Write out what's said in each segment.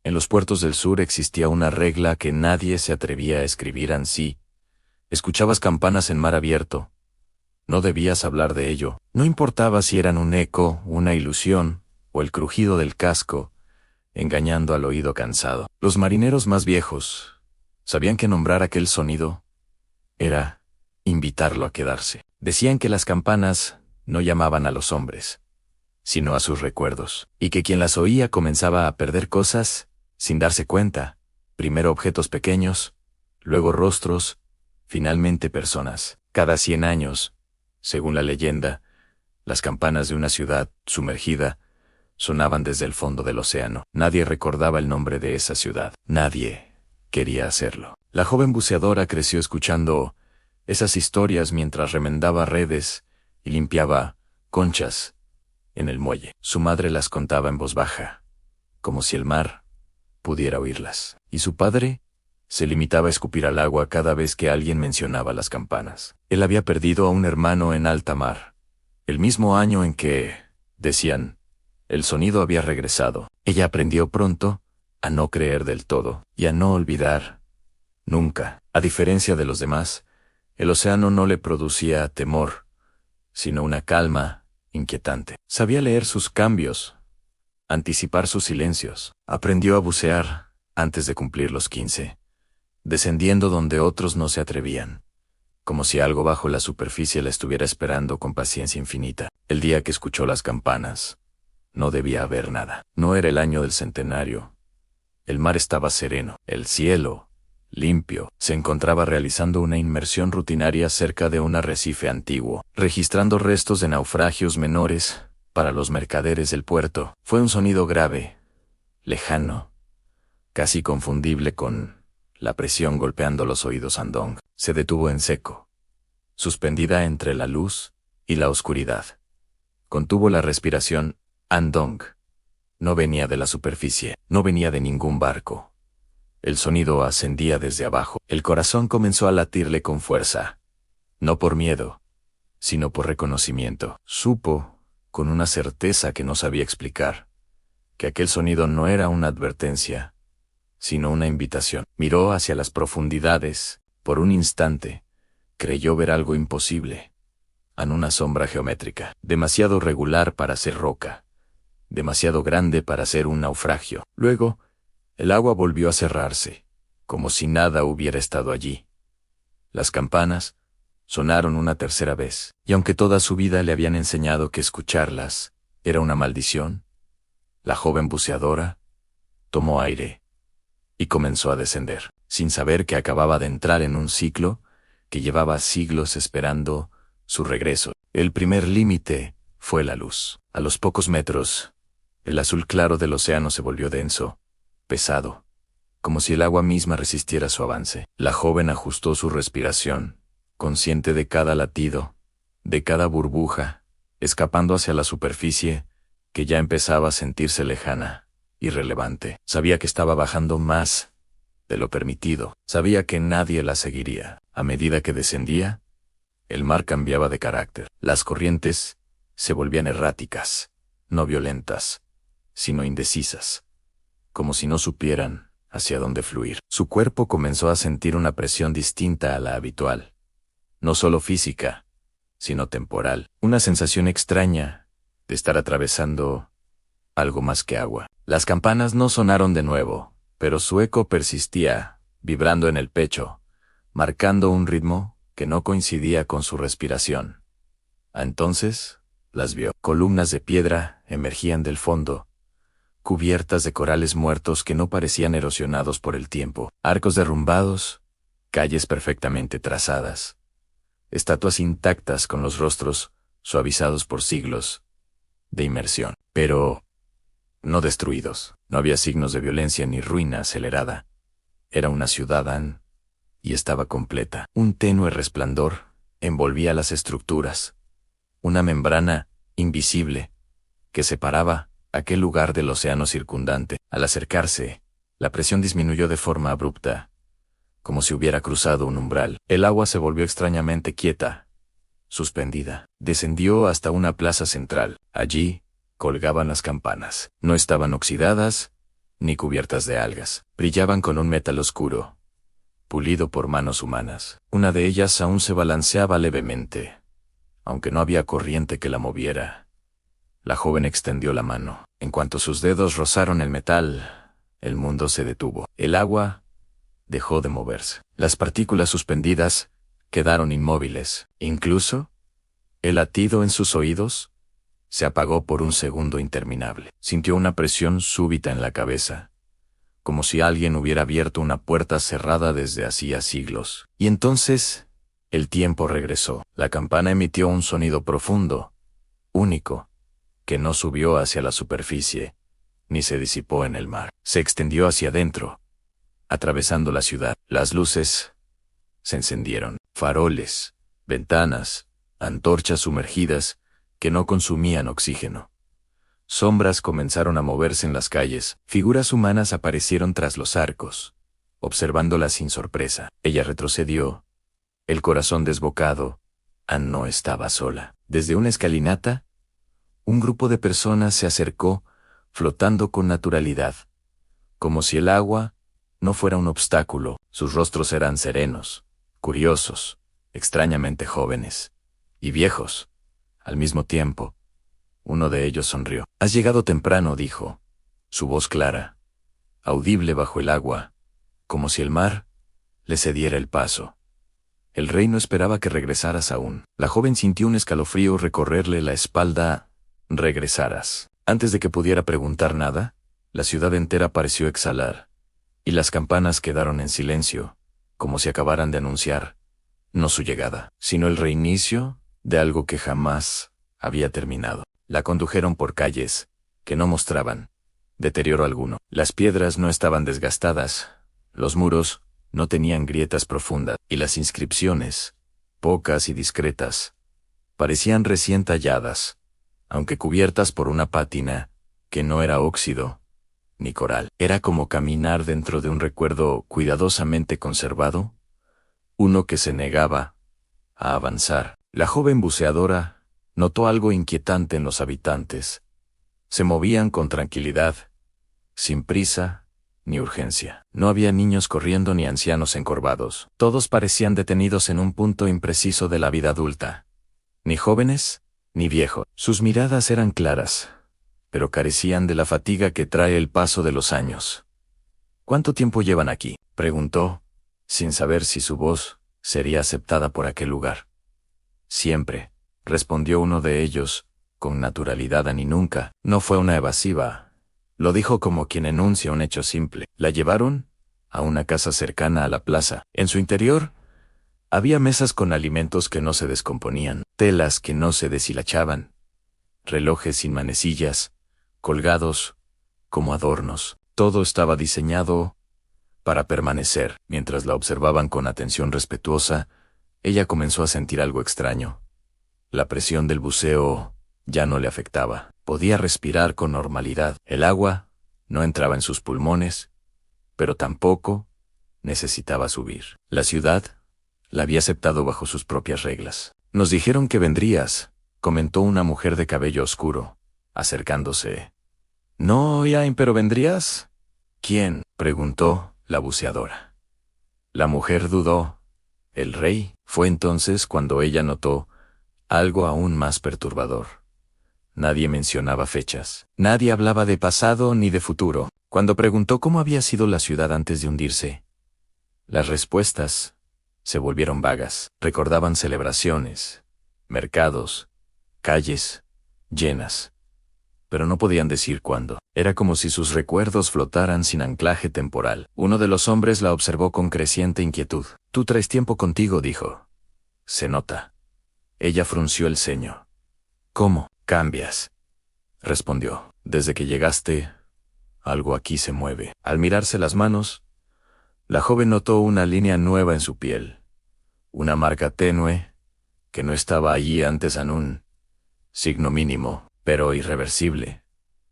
En los puertos del sur existía una regla que nadie se atrevía a escribir ansí. Escuchabas campanas en mar abierto. No debías hablar de ello. No importaba si eran un eco, una ilusión, o el crujido del casco, engañando al oído cansado. Los marineros más viejos sabían que nombrar aquel sonido era invitarlo a quedarse. Decían que las campanas no llamaban a los hombres, sino a sus recuerdos, y que quien las oía comenzaba a perder cosas sin darse cuenta, primero objetos pequeños, luego rostros, finalmente personas. Cada 100 años, según la leyenda, las campanas de una ciudad sumergida sonaban desde el fondo del océano. Nadie recordaba el nombre de esa ciudad. Nadie quería hacerlo. La joven buceadora creció escuchando esas historias mientras remendaba redes y limpiaba conchas en el muelle. Su madre las contaba en voz baja, como si el mar pudiera oírlas. Y su padre se limitaba a escupir al agua cada vez que alguien mencionaba las campanas. Él había perdido a un hermano en alta mar, el mismo año en que, decían, el sonido había regresado. Ella aprendió pronto a no creer del todo y a no olvidar nunca. A diferencia de los demás, el océano no le producía temor, sino una calma inquietante. Sabía leer sus cambios, anticipar sus silencios. Aprendió a bucear antes de cumplir los 15, descendiendo donde otros no se atrevían, como si algo bajo la superficie la estuviera esperando con paciencia infinita. El día que escuchó las campanas, no debía haber nada. No era el año del centenario. El mar estaba sereno. El cielo, limpio, se encontraba realizando una inmersión rutinaria cerca de un arrecife antiguo, registrando restos de naufragios menores para los mercaderes del puerto. Fue un sonido grave, lejano, casi confundible con la presión golpeando los oídos. Andong se detuvo en seco, suspendida entre la luz y la oscuridad. Contuvo la respiración. Andong no venía de la superficie, no venía de ningún barco. El sonido ascendía desde abajo. El corazón comenzó a latirle con fuerza, no por miedo, sino por reconocimiento. Supo, con una certeza que no sabía explicar, que aquel sonido no era una advertencia, sino una invitación. Miró hacia las profundidades. Por un instante, creyó ver algo imposible, en una sombra geométrica, demasiado regular para ser roca, demasiado grande para ser un naufragio. Luego, el agua volvió a cerrarse, como si nada hubiera estado allí. Las campanas sonaron una tercera vez, y aunque toda su vida le habían enseñado que escucharlas era una maldición, la joven buceadora tomó aire y comenzó a descender, sin saber que acababa de entrar en un ciclo que llevaba siglos esperando su regreso. El primer límite fue la luz. A los pocos metros, el azul claro del océano se volvió denso, pesado, como si el agua misma resistiera su avance. La joven ajustó su respiración, consciente de cada latido, de cada burbuja, escapando hacia la superficie, que ya empezaba a sentirse lejana, irrelevante. Sabía que estaba bajando más de lo permitido. Sabía que nadie la seguiría. A medida que descendía, el mar cambiaba de carácter. Las corrientes se volvían erráticas, no violentas, sino indecisas, como si no supieran hacia dónde fluir. Su cuerpo comenzó a sentir una presión distinta a la habitual, no solo física, sino temporal, una sensación extraña de estar atravesando algo más que agua. Las campanas no sonaron de nuevo, pero su eco persistía, vibrando en el pecho, marcando un ritmo que no coincidía con su respiración. Entonces, las vio. Columnas de piedra emergían del fondo, cubiertas de corales muertos que no parecían erosionados por el tiempo, arcos derrumbados, calles perfectamente trazadas, estatuas intactas con los rostros suavizados por siglos de inmersión, pero no destruidos. No había signos de violencia ni ruina acelerada. Era una ciudad y estaba completa. Un tenue resplandor envolvía las estructuras, una membrana invisible que separaba aquel lugar del océano circundante. Al acercarse, la presión disminuyó de forma abrupta, como si hubiera cruzado un umbral. El agua se volvió extrañamente quieta, suspendida. Descendió hasta una plaza central. Allí colgaban las campanas. No estaban oxidadas, ni cubiertas de algas. Brillaban con un metal oscuro, pulido por manos humanas. Una de ellas aún se balanceaba levemente, aunque no había corriente que la moviera. La joven extendió la mano. En cuanto sus dedos rozaron el metal, el mundo se detuvo. El agua dejó de moverse. Las partículas suspendidas quedaron inmóviles. Incluso el latido en sus oídos se apagó por un segundo interminable. Sintió una presión súbita en la cabeza, como si alguien hubiera abierto una puerta cerrada desde hacía siglos. Y entonces el tiempo regresó. La campana emitió un sonido profundo, único, que no subió hacia la superficie, ni se disipó en el mar. Se extendió hacia adentro, atravesando la ciudad. Las luces se encendieron. Faroles, ventanas, antorchas sumergidas que no consumían oxígeno. Sombras comenzaron a moverse en las calles. Figuras humanas aparecieron tras los arcos, observándola sin sorpresa. Ella retrocedió, el corazón desbocado. Anne no estaba sola. Desde una escalinata, un grupo de personas se acercó, flotando con naturalidad, como si el agua no fuera un obstáculo. Sus rostros eran serenos, curiosos, extrañamente jóvenes y viejos al mismo tiempo. Uno de ellos sonrió. «Has llegado temprano», dijo, su voz clara, audible bajo el agua, como si el mar le cediera el paso. «El rey no esperaba que regresaras aún». La joven sintió un escalofrío recorrerle la espalda. «¿Regresarás?». Antes de que pudiera preguntar nada, la ciudad entera pareció exhalar, y las campanas quedaron en silencio, como si acabaran de anunciar, no su llegada, sino el reinicio de algo que jamás había terminado. La condujeron por calles que no mostraban deterioro alguno. Las piedras no estaban desgastadas, los muros no tenían grietas profundas, y las inscripciones, pocas y discretas, parecían recién talladas, aunque cubiertas por una pátina que no era óxido ni coral. Era como caminar dentro de un recuerdo cuidadosamente conservado, uno que se negaba a avanzar. La joven buceadora notó algo inquietante en los habitantes. Se movían con tranquilidad, sin prisa ni urgencia. No había niños corriendo ni ancianos encorvados. Todos parecían detenidos en un punto impreciso de la vida adulta. Ni jóvenes, ni viejos. Sus miradas eran claras, pero carecían de la fatiga que trae el paso de los años. «¿Cuánto tiempo llevan aquí?», preguntó, sin saber si su voz sería aceptada por aquel lugar. «Siempre», respondió uno de ellos, con naturalidad ni nunca. No fue una evasiva. Lo dijo como quien enuncia un hecho simple. La llevaron a una casa cercana a la plaza. En su interior había mesas con alimentos que no se descomponían, telas que no se deshilachaban, relojes sin manecillas, colgados como adornos. Todo estaba diseñado para permanecer. Mientras la observaban con atención respetuosa, ella comenzó a sentir algo extraño. La presión del buceo ya no le afectaba. Podía respirar con normalidad. El agua no entraba en sus pulmones, pero tampoco necesitaba subir. La ciudad la había aceptado bajo sus propias reglas. «Nos dijeron que vendrías», comentó una mujer de cabello oscuro, acercándose. «No, ya, pero ¿vendrías?». «¿Quién?», preguntó la buceadora. La mujer dudó. «¿El rey?». Fue entonces cuando ella notó algo aún más perturbador. Nadie mencionaba fechas. Nadie hablaba de pasado ni de futuro. Cuando preguntó cómo había sido la ciudad antes de hundirse, las respuestas se volvieron vagas. Recordaban celebraciones, mercados, calles llenas, pero no podían decir cuándo. Era como si sus recuerdos flotaran sin anclaje temporal. Uno de los hombres la observó con creciente inquietud. «Tú traes tiempo contigo», dijo. «Se nota». Ella frunció el ceño. «¿Cómo?». «Cambias», respondió. «Desde que llegaste, algo aquí se mueve». Al mirarse las manos, la joven notó una línea nueva en su piel, una marca tenue que no estaba allí antes, en un signo mínimo, pero irreversible.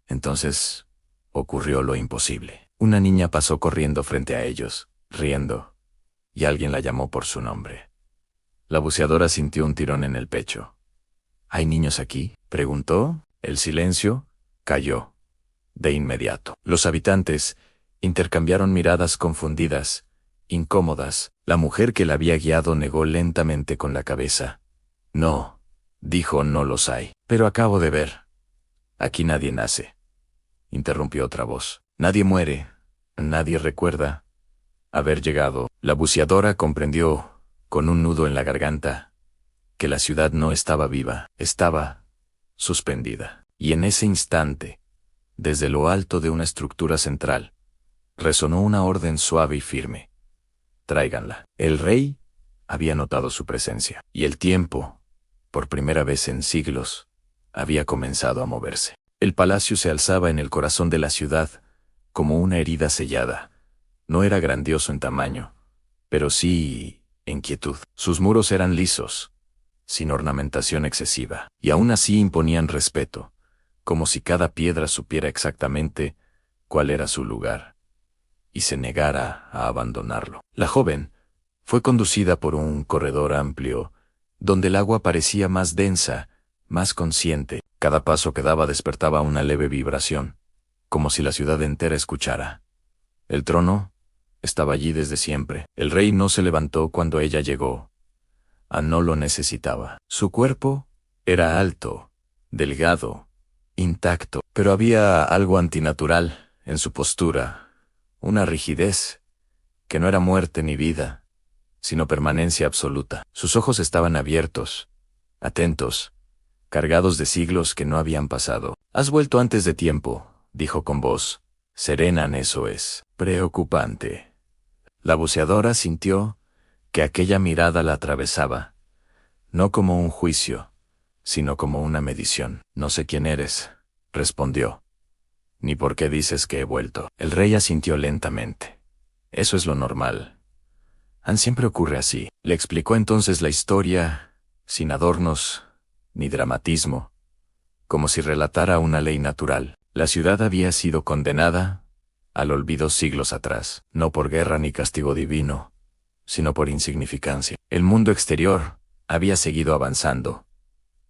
Entonces ocurrió lo imposible. Una niña pasó corriendo frente a ellos, riendo, y alguien la llamó por su nombre. La buceadora sintió un tirón en el pecho. «¿Hay niños aquí?», preguntó. El silencio cayó. De inmediato, los habitantes intercambiaron miradas confundidas, incómodas. La mujer que la había guiado negó lentamente con la cabeza. No, dijo, no los hay. Pero acabo de ver. Aquí nadie nace, interrumpió otra voz. Nadie muere, nadie recuerda haber llegado. La buceadora comprendió, con un nudo en la garganta, que la ciudad no estaba viva, estaba suspendida. Y en ese instante, desde lo alto de una estructura central, resonó una orden suave y firme. Tráiganla. El rey había notado su presencia, y el tiempo, por primera vez en siglos, había comenzado a moverse. El palacio se alzaba en el corazón de la ciudad, como una herida sellada. No era grandioso en tamaño, pero sí en quietud. Sus muros eran lisos, sin ornamentación excesiva, y aún así imponían respeto, como si cada piedra supiera exactamente cuál era su lugar, y se negara a abandonarlo. La joven fue conducida por un corredor amplio, donde el agua parecía más densa, más consciente. Cada paso que daba despertaba una leve vibración, como si la ciudad entera escuchara. El trono estaba allí desde siempre. El rey no se levantó cuando ella llegó. No lo necesitaba. Su cuerpo era alto, delgado, intacto, pero había algo antinatural en su postura, una rigidez, que no era muerte ni vida, sino permanencia absoluta. Sus ojos estaban abiertos, atentos, cargados de siglos que no habían pasado. Has vuelto antes de tiempo, dijo con voz serena. Eso es preocupante. La buceadora sintió que aquella mirada la atravesaba, no como un juicio, sino como una medición. No sé quién eres, respondió. Ni por qué dices que he vuelto. El rey asintió lentamente. Eso es lo normal. Siempre ocurre así. Le explicó entonces la historia, sin adornos ni dramatismo, como si relatara una ley natural. La ciudad había sido condenada al olvido siglos atrás, no por guerra ni castigo divino, sino por insignificancia. El mundo exterior había seguido avanzando,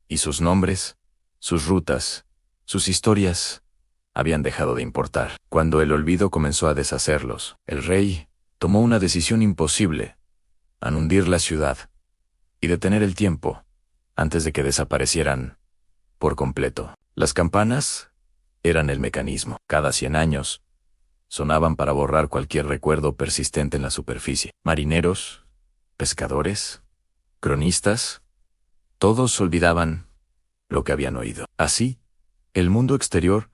y sus nombres, sus rutas, sus historias habían dejado de importar. Cuando el olvido comenzó a deshacerlos, el rey tomó una decisión imposible: hundir la ciudad y detener el tiempo antes de que desaparecieran por completo. Las campanas eran el mecanismo. Cada 100 años sonaban para borrar cualquier recuerdo persistente en la superficie. Marineros, pescadores, cronistas, todos olvidaban lo que habían oído. Así, el mundo exterior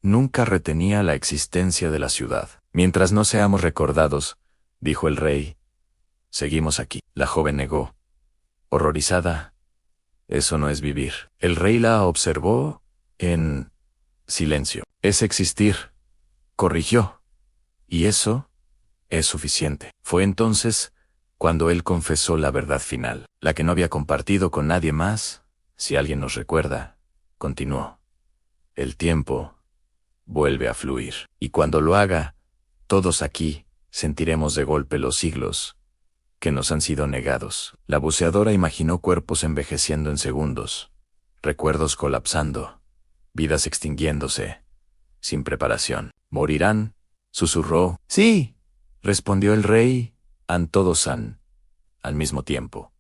nunca retenía la existencia de la ciudad. Mientras no seamos recordados, dijo el rey, seguimos aquí. La joven negó, horrorizada. Eso no es vivir. El rey la observó en silencio. Es existir, corrigió. Y eso es suficiente. Fue entonces cuando él confesó la verdad final, la que no había compartido con nadie más. Si alguien nos recuerda, continuó, el tiempo vuelve a fluir. Y cuando lo haga, todos aquí sentiremos de golpe los siglos que nos han sido negados. La buceadora imaginó cuerpos envejeciendo en segundos, recuerdos colapsando, vidas extinguiéndose, sin preparación. ¿Morirán?, susurró. Sí, respondió el rey. Todos han, al mismo tiempo.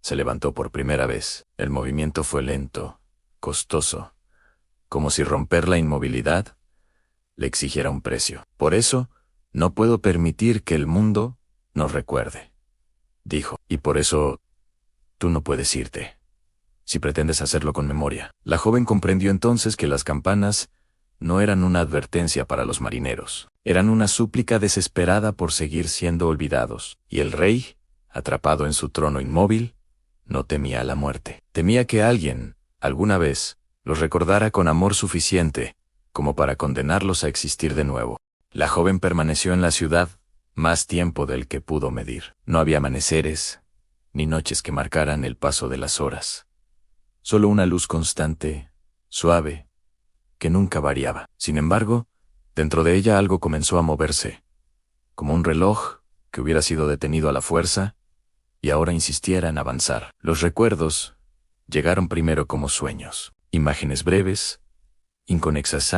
Se levantó por primera vez. El movimiento fue lento, costoso, como si romper la inmovilidad le exigiera un precio. Por eso, no puedo permitir que el mundo nos recuerde, dijo. Y por eso, tú no puedes irte, si pretendes hacerlo con memoria. La joven comprendió entonces que las campanas no eran una advertencia para los marineros, eran una súplica desesperada por seguir siendo olvidados. Y el rey, atrapado en su trono inmóvil, no temía la muerte. Temía que alguien, alguna vez, los recordara con amor suficiente como para condenarlos a existir de nuevo. La joven permaneció en la ciudad más tiempo del que pudo medir. No había amaneceres, ni noches que marcaran el paso de las horas. Solo una luz constante, suave, que nunca variaba. Sin embargo, dentro de ella algo comenzó a moverse, como un reloj que hubiera sido detenido a la fuerza y ahora insistiera en avanzar. Los recuerdos llegaron primero como sueños, imágenes breves, inconexas,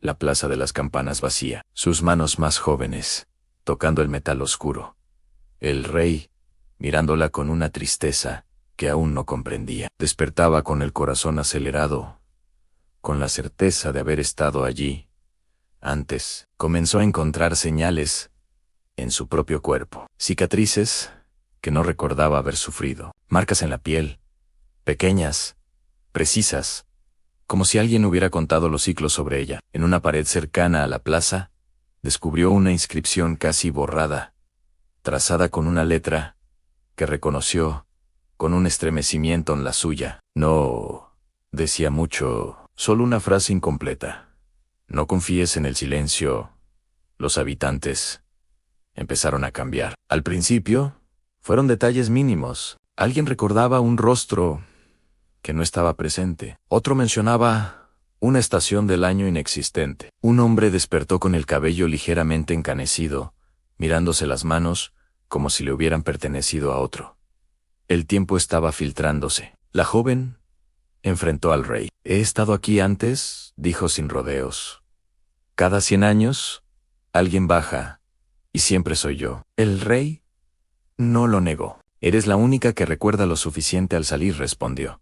la plaza de las campanas vacía, sus manos más jóvenes, tocando el metal oscuro. El rey, mirándola con una tristeza que aún no comprendía. Despertaba con el corazón acelerado, con la certeza de haber estado allí antes. Comenzó a encontrar señales en su propio cuerpo, cicatrices que no recordaba haber sufrido, marcas en la piel, pequeñas, precisas, como si alguien hubiera contado los ciclos sobre ella. En una pared cercana a la plaza, descubrió una inscripción casi borrada, trazada con una letra que reconoció con un estremecimiento en la suya. No decía mucho, solo una frase incompleta. No confíes en el silencio. Los habitantes empezaron a cambiar. Al principio, fueron detalles mínimos. Alguien recordaba un rostro que no estaba presente. Otro mencionaba una estación del año inexistente. Un hombre despertó con el cabello ligeramente encanecido, mirándose las manos como si le hubieran pertenecido a otro. El tiempo estaba filtrándose. La joven enfrentó al rey. «He estado aquí antes», dijo sin rodeos. «Cada 100 años, alguien baja, y siempre soy yo». El rey no lo negó. «Eres la única que recuerda lo suficiente al salir», respondió.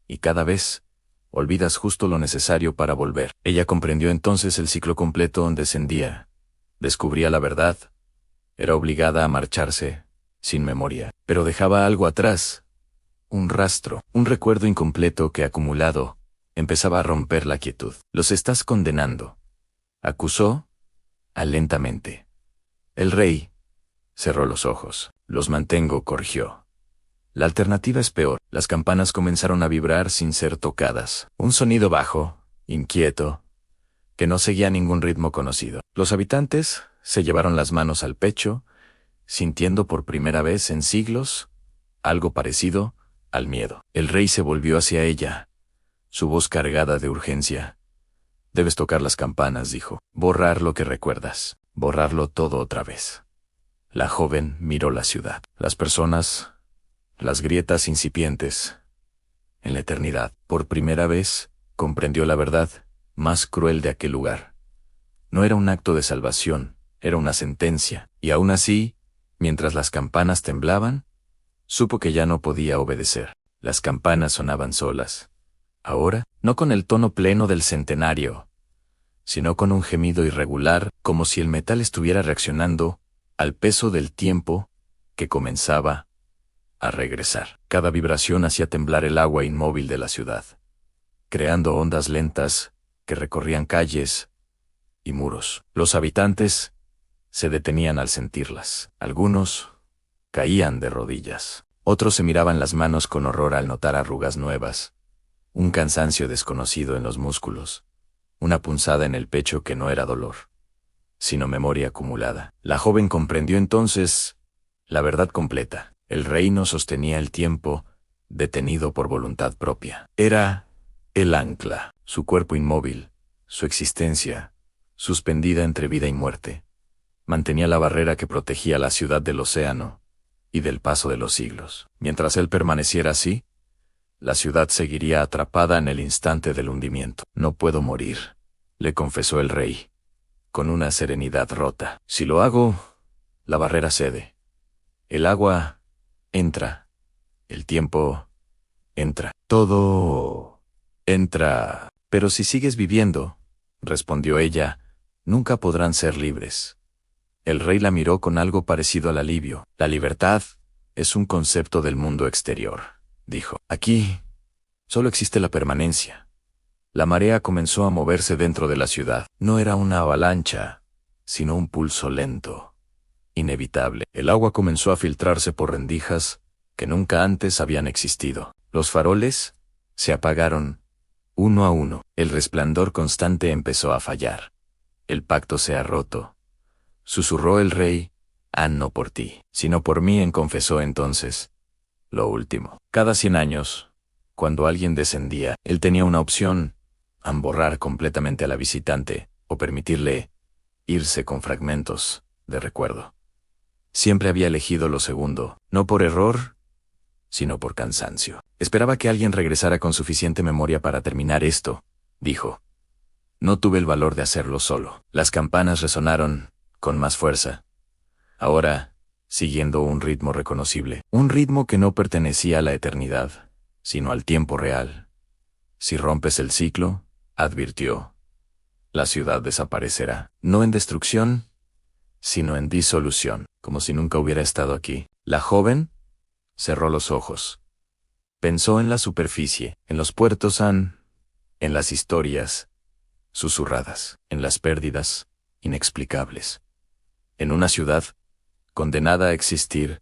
«Y cada vez olvidas justo lo necesario para volver». Ella comprendió entonces el ciclo completo donde descendía. Descubría la verdad. Era obligada a marcharse, sin memoria, pero dejaba algo atrás. Un rastro, un recuerdo incompleto que, acumulado, empezaba a romper la quietud. «Los estás condenando», acusó, lentamente. El rey cerró los ojos. «Los mantengo», corrigió. «La alternativa es peor». Las campanas comenzaron a vibrar sin ser tocadas. Un sonido bajo, inquieto, que no seguía ningún ritmo conocido. Los habitantes se llevaron las manos al pecho, sintiendo por primera vez en siglos algo parecido al miedo. El rey se volvió hacia ella, su voz cargada de urgencia. «Debes tocar las campanas», dijo. «Borrar lo que recuerdas. Borrarlo todo otra vez». La joven miró la ciudad, las personas, las grietas incipientes. En la eternidad, por primera vez, comprendió la verdad más cruel de aquel lugar. No era un acto de salvación, era una sentencia, y aún así, mientras las campanas temblaban, supo que ya no podía obedecer. Las campanas sonaban solas. Ahora, no con el tono pleno del centenario, sino con un gemido irregular, como si el metal estuviera reaccionando al peso del tiempo que comenzaba a regresar. Cada vibración hacía temblar el agua inmóvil de la ciudad, creando ondas lentas que recorrían calles y muros. Los habitantes se detenían al sentirlas. Algunos caían de rodillas. Otros se miraban las manos con horror al notar arrugas nuevas, un cansancio desconocido en los músculos, una punzada en el pecho que no era dolor, sino memoria acumulada. La joven comprendió entonces la verdad completa. El rey no sostenía el tiempo, detenido por voluntad propia. Era el ancla, su cuerpo inmóvil, su existencia, suspendida entre vida y muerte. Mantenía la barrera que protegía la ciudad del océano y del paso de los siglos. Mientras él permaneciera así, la ciudad seguiría atrapada en el instante del hundimiento. «No puedo morir», le confesó el rey, con una serenidad rota. «Si lo hago, la barrera cede. El agua entra. El tiempo entra. Todo entra. Pero si sigues viviendo», respondió ella, «nunca podrán ser libres». El rey la miró con algo parecido al alivio. «La libertad es un concepto del mundo exterior», dijo. «Aquí solo existe la permanencia». La marea comenzó a moverse dentro de la ciudad. No era una avalancha, sino un pulso lento, inevitable. El agua comenzó a filtrarse por rendijas que nunca antes habían existido. Los faroles se apagaron uno a uno. El resplandor constante empezó a fallar. «El pacto se ha roto», susurró el rey. «No por ti, sino por mí», confesó entonces. Lo último. Cada 100 años, cuando alguien descendía, él tenía una opción: borrar completamente a la visitante, o permitirle irse con fragmentos de recuerdo. Siempre había elegido lo segundo, no por error, sino por cansancio. Esperaba que alguien regresara con suficiente memoria para terminar esto, dijo. No tuve el valor de hacerlo solo. Las campanas resonaron con más fuerza. Ahora, siguiendo un ritmo reconocible. Un ritmo que no pertenecía a la eternidad, sino al tiempo real. Si rompes el ciclo, advirtió, la ciudad desaparecerá. No en destrucción, sino en disolución, como si nunca hubiera estado aquí. La joven cerró los ojos. Pensó en la superficie, en los puertos en las historias susurradas, en las pérdidas inexplicables. En una ciudad condenada a existir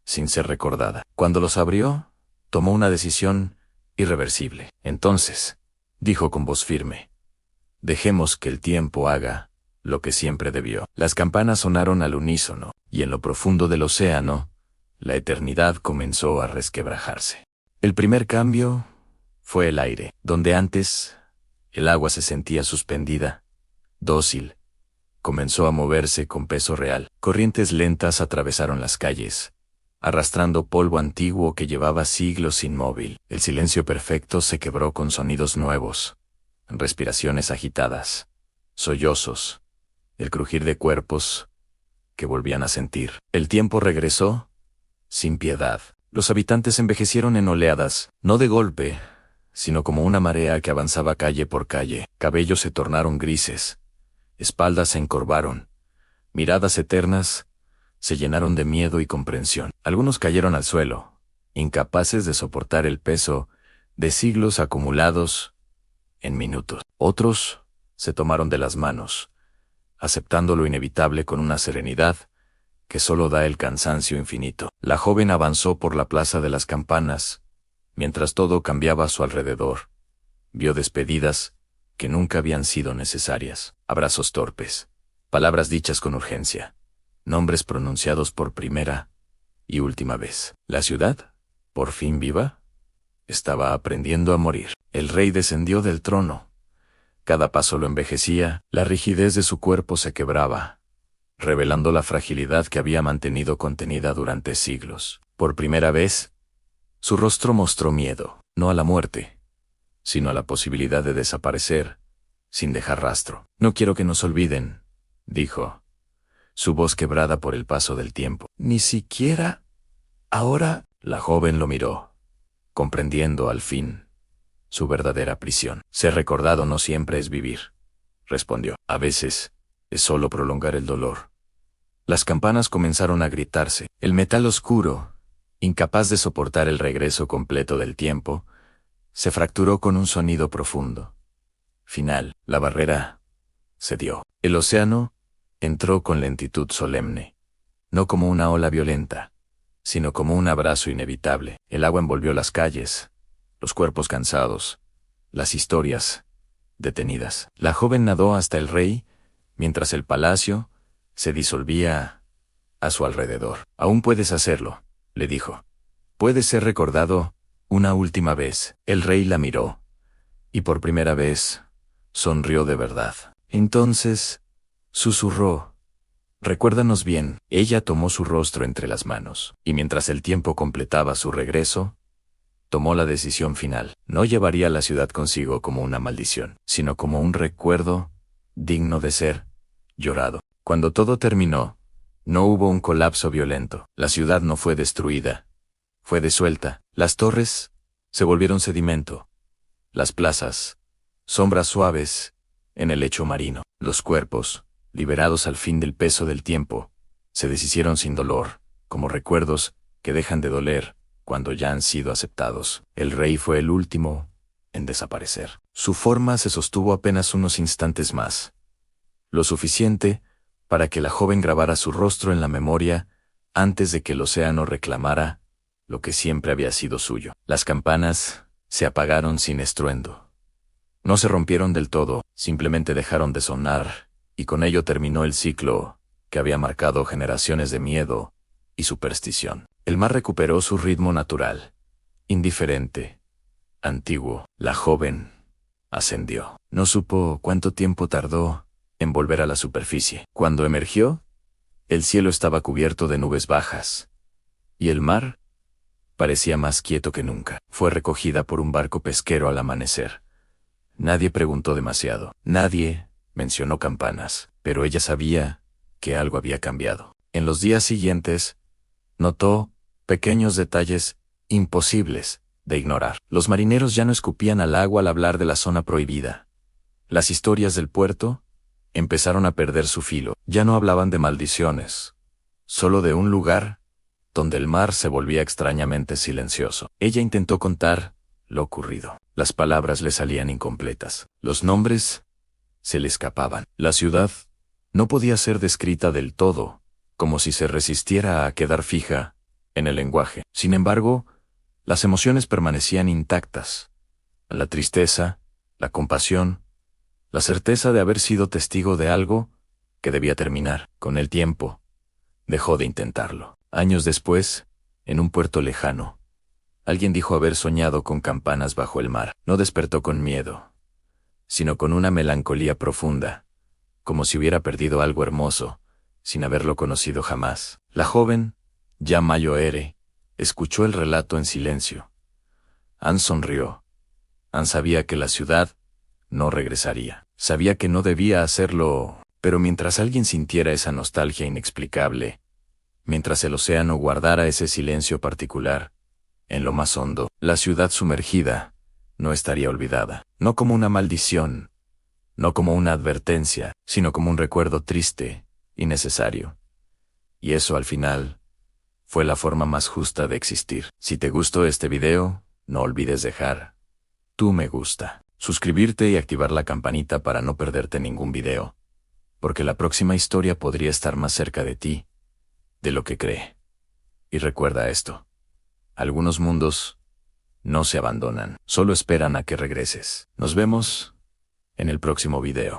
sin ser recordada. Cuando los abrió, tomó una decisión irreversible. Entonces, dijo con voz firme, dejemos que el tiempo haga lo que siempre debió. Las campanas sonaron al unísono, y en lo profundo del océano, la eternidad comenzó a resquebrajarse. El primer cambio fue el aire, donde antes el agua se sentía suspendida, dócil. Comenzó a moverse con peso real. Corrientes lentas atravesaron las calles, arrastrando polvo antiguo que llevaba siglos inmóvil. El silencio perfecto se quebró con sonidos nuevos, respiraciones agitadas, sollozos, el crujir de cuerpos que volvían a sentir. El tiempo regresó, sin piedad. Los habitantes envejecieron en oleadas, no de golpe, sino como una marea que avanzaba calle por calle. Cabellos se tornaron grises, espaldas se encorvaron, miradas eternas se llenaron de miedo y comprensión. Algunos cayeron al suelo, incapaces de soportar el peso de siglos acumulados en minutos. Otros se tomaron de las manos, aceptando lo inevitable con una serenidad que solo da el cansancio infinito. La joven avanzó por la plaza de las campanas, mientras todo cambiaba a su alrededor. Vio despedidas que nunca habían sido necesarias, abrazos torpes, palabras dichas con urgencia, nombres pronunciados por primera y última vez. La ciudad, por fin viva, estaba aprendiendo a morir. El rey descendió del trono. Cada paso lo envejecía, la rigidez de su cuerpo se quebraba, revelando la fragilidad que había mantenido contenida durante siglos. Por primera vez, su rostro mostró miedo, no a la muerte, sino a la posibilidad de desaparecer, sin dejar rastro. No quiero que nos olviden, dijo, su voz quebrada por el paso del tiempo. Ni siquiera ahora. La joven lo miró, comprendiendo al fin su verdadera prisión. Ser recordado no siempre es vivir, respondió. A veces, es solo prolongar el dolor. Las campanas comenzaron a gritarse. El metal oscuro, incapaz de soportar el regreso completo del tiempo, se fracturó con un sonido profundo. Final, la barrera cedió. El océano entró con lentitud solemne, no como una ola violenta, sino como un abrazo inevitable. El agua envolvió las calles, los cuerpos cansados, las historias detenidas. La joven nadó hasta el rey, mientras el palacio se disolvía a su alrededor. Aún puedes hacerlo, le dijo. Puedes ser recordado una última vez. El rey la miró, y por primera vez sonrió de verdad. Entonces, susurró, recuérdanos bien. Ella tomó su rostro entre las manos, y mientras el tiempo completaba su regreso, tomó la decisión final. No llevaría la ciudad consigo como una maldición, sino como un recuerdo digno de ser llorado. Cuando todo terminó, no hubo un colapso violento. La ciudad no fue destruida, fue disuelta. Las torres se volvieron sedimento, las plazas, sombras suaves en el lecho marino. Los cuerpos, liberados al fin del peso del tiempo, se deshicieron sin dolor, como recuerdos que dejan de doler cuando ya han sido aceptados. El rey fue el último en desaparecer. Su forma se sostuvo apenas unos instantes más, lo suficiente para que la joven grabara su rostro en la memoria antes de que el océano reclamara lo que siempre había sido suyo. Las campanas se apagaron sin estruendo. No se rompieron del todo, simplemente dejaron de sonar, y con ello terminó el ciclo que había marcado generaciones de miedo y superstición. El mar recuperó su ritmo natural, indiferente, antiguo. La joven ascendió. No supo cuánto tiempo tardó en volver a la superficie. Cuando emergió, el cielo estaba cubierto de nubes bajas, y el mar parecía más quieto que nunca. Fue recogida por un barco pesquero al amanecer. Nadie preguntó demasiado. Nadie mencionó campanas, pero ella sabía que algo había cambiado. En los días siguientes, notó pequeños detalles imposibles de ignorar. Los marineros ya no escupían al agua al hablar de la zona prohibida. Las historias del puerto empezaron a perder su filo. Ya no hablaban de maldiciones, solo de un lugar donde el mar se volvía extrañamente silencioso. Ella intentó contar lo ocurrido. Las palabras le salían incompletas. Los nombres se le escapaban. La ciudad no podía ser descrita del todo, como si se resistiera a quedar fija en el lenguaje. Sin embargo, las emociones permanecían intactas. La tristeza, la compasión, la certeza de haber sido testigo de algo que debía terminar. Con el tiempo, dejó de intentarlo. Años después, en un puerto lejano, alguien dijo haber soñado con campanas bajo el mar. No despertó con miedo, sino con una melancolía profunda, como si hubiera perdido algo hermoso, sin haberlo conocido jamás. La joven, ya Mayoere, escuchó el relato en silencio. Anne sonrió. Anne sabía que la ciudad no regresaría. Sabía que no debía hacerlo, pero mientras alguien sintiera esa nostalgia inexplicable, mientras el océano guardara ese silencio particular, en lo más hondo, la ciudad sumergida no estaría olvidada. No como una maldición, no como una advertencia, sino como un recuerdo triste y necesario. Y eso al final fue la forma más justa de existir. Si te gustó este video, no olvides dejar tu me gusta, suscribirte y activar la campanita para no perderte ningún video, porque la próxima historia podría estar más cerca de ti de lo que cree. Y recuerda esto: algunos mundos no se abandonan, solo esperan a que regreses. Nos vemos en el próximo video.